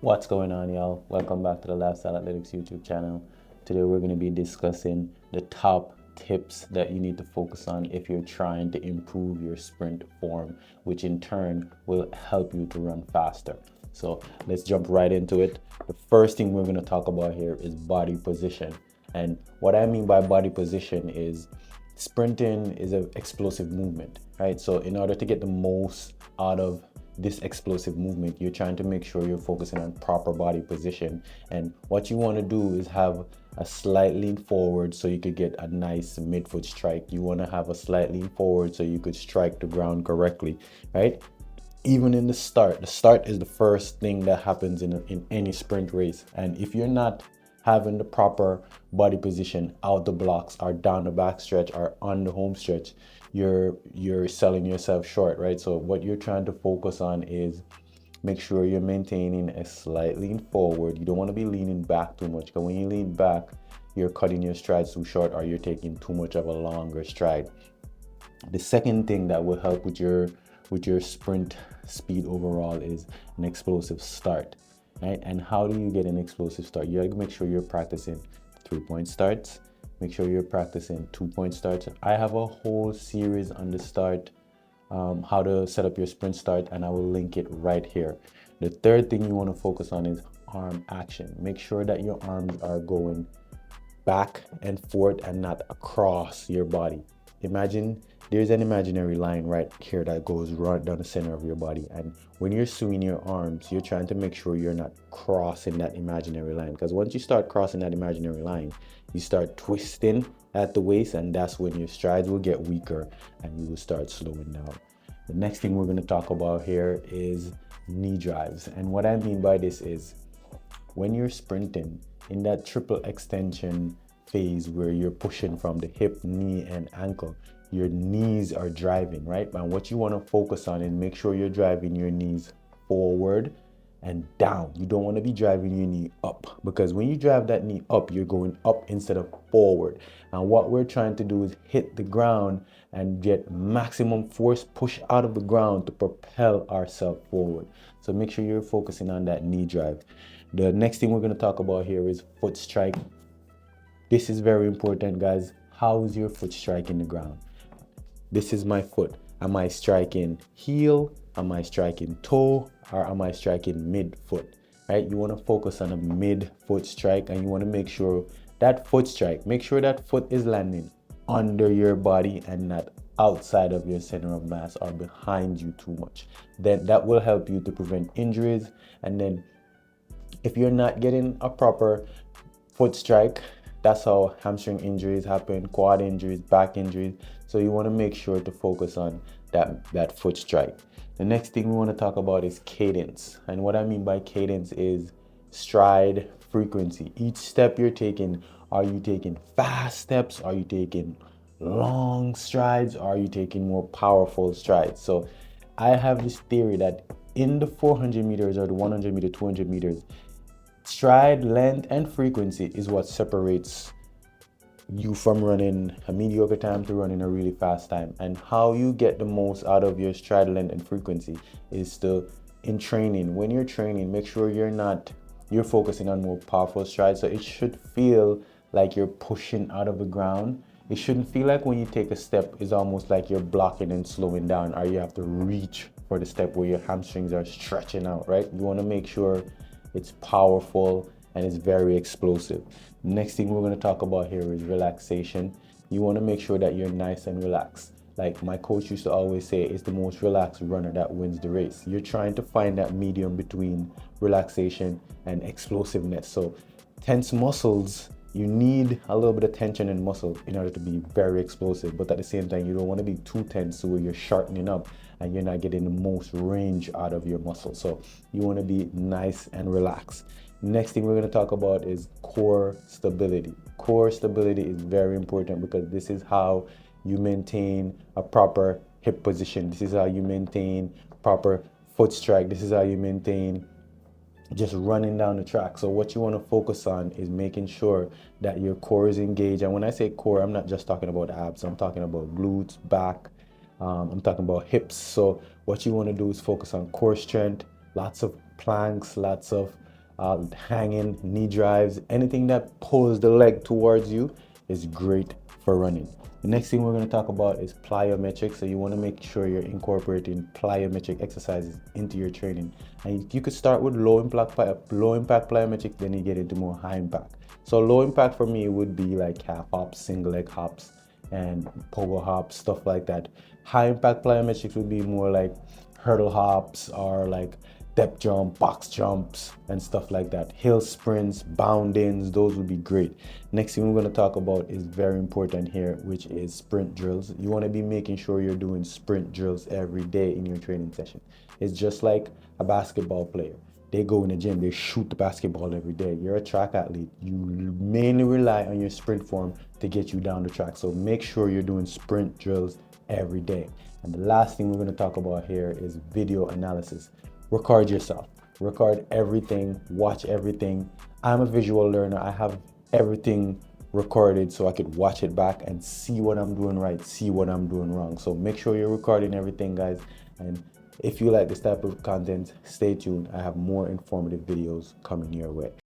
What's going on, y'all? Welcome back to the Lifestyle Athletics YouTube channel. Today we're going to be discussing the top tips that you need to focus on if you're trying to improve your sprint form, which in turn will help you to run faster. So let's jump right into it. The first thing we're going to talk about here is body position. And what I mean by body position is sprinting is an explosive movement, right? So in order to get the most out of this explosive movement, you're trying to make sure you're focusing on proper body position. And what you want to do is have a slight lean forward so you could get a nice midfoot strike. You want to have a slight lean forward so you could strike the ground correctly, right? Even in the start is the first thing that happens in any sprint race. And if you're not having the proper body position out the blocks or down the back stretch or on the home stretch, you're selling yourself short, right? So what you're trying to focus on is make sure you're maintaining a slight lean forward. You don't want to be leaning back too much, because when you lean back, you're cutting your strides too short or you're taking too much of a longer stride. The second thing that will help with your sprint speed overall is an explosive start, right? And how do you get an explosive start? You gotta make sure you're practicing 3-point starts. Make sure you're practicing 2-point starts. I have a whole series on the start, how to set up your sprint start, and I will link it right here. The third thing you want to focus on is arm action. Make sure that your arms are going back and forth and not across your body. Imagine there's an imaginary line right here that goes right down the center of your body, and when you're swinging your arms, you're trying to make sure you're not crossing that imaginary line, because once you start crossing that imaginary line, you start twisting at the waist, and that's when your strides will get weaker and you will start slowing down. The next thing we're going to talk about here is knee drives. And what I mean by this is when you're sprinting in that triple extension phase where you're pushing from the hip, knee, and ankle, your knees are driving, right? And what you want to focus on is make sure you're driving your knees forward and down. You don't want to be driving your knee up, because when you drive that knee up, you're going up instead of forward. And what we're trying to do is hit the ground and get maximum force push out of the ground to propel ourselves forward. So make sure you're focusing on that knee drive. The next thing we're going to talk about here is foot strike. This is very important, guys. How is your foot striking the ground? This is my foot. Am I striking heel? Am I striking toe? Or am I striking mid-foot? Right? You want to focus on a mid-foot strike, and you want to make sure that foot strike, make sure that foot is landing under your body and not outside of your center of mass or behind you too much. Then that will help you to prevent injuries. And then if you're not getting a proper foot strike, that's how hamstring injuries happen, quad injuries, back injuries. So you want to make sure to focus on that foot strike. The next thing we want to talk about is cadence. And what I mean by cadence is stride frequency. Each step you're taking, are you taking fast steps? Are you taking long strides? Or are you taking more powerful strides? So I have this theory that in the 400 meters or the 100 meter, 200 meters, stride length and frequency is what separates you from running a mediocre time to running a really fast time. And how you get the most out of your stride length and frequency is to, in training, when you're training, make sure you're focusing on more powerful strides. So it should feel like you're pushing out of the ground. It shouldn't feel like when you take a step, it's almost like you're blocking and slowing down, or you have to reach for the step where your hamstrings are stretching out, right? You want to make sure it's powerful and it's very explosive. Next thing we're going to talk about here is relaxation. You want to make sure that you're nice and relaxed. Like my coach used to always say, it's the most relaxed runner that wins the race. You're trying to find that medium between relaxation and explosiveness. So tense muscles, you need a little bit of tension in muscle in order to be very explosive, but at the same time, you don't want to be too tense so you're shortening up and you're not getting the most range out of your muscle. So you want to be nice and relaxed. Next thing we're going to talk about is core stability. Core stability is very important, because this is how you maintain a proper hip position. This is how you maintain proper foot strike. This is how you maintain just running down the track. So what you want to focus on is making sure that your core is engaged. And when I say core, I'm not just talking about abs. I'm talking about glutes, back. I'm talking about hips. So what you want to do is focus on core strength, lots of planks, lots of hanging, knee drives, anything that pulls the leg towards you is great for running. The next thing we're going to talk about is plyometric. So you want to make sure you're incorporating plyometric exercises into your training. And you could start with low impact plyometric, then you get into more high impact. So low impact for me would be like calf hops, single leg hops, and pogo hops, stuff like that. High impact plyometrics would be more like hurdle hops or like depth jump, box jumps, and stuff like that. Hill sprints, bound-ins, those would be great. Next thing we're going to talk about is very important here, which is sprint drills. You want to be making sure you're doing sprint drills every day in your training session. It's just like a basketball player. They go in the gym, they shoot the basketball every day. You're a track athlete. You mainly rely on your sprint form to get you down the track. So make sure you're doing sprint drills every day. And the last thing we're going to talk about here is video analysis. Record yourself. Record everything. Watch everything. I'm a visual learner. I have everything recorded so I could watch it back and see what I'm doing right, see what I'm doing wrong. So make sure you're recording everything, guys. And if you like this type of content, stay tuned. I have more informative videos coming your way.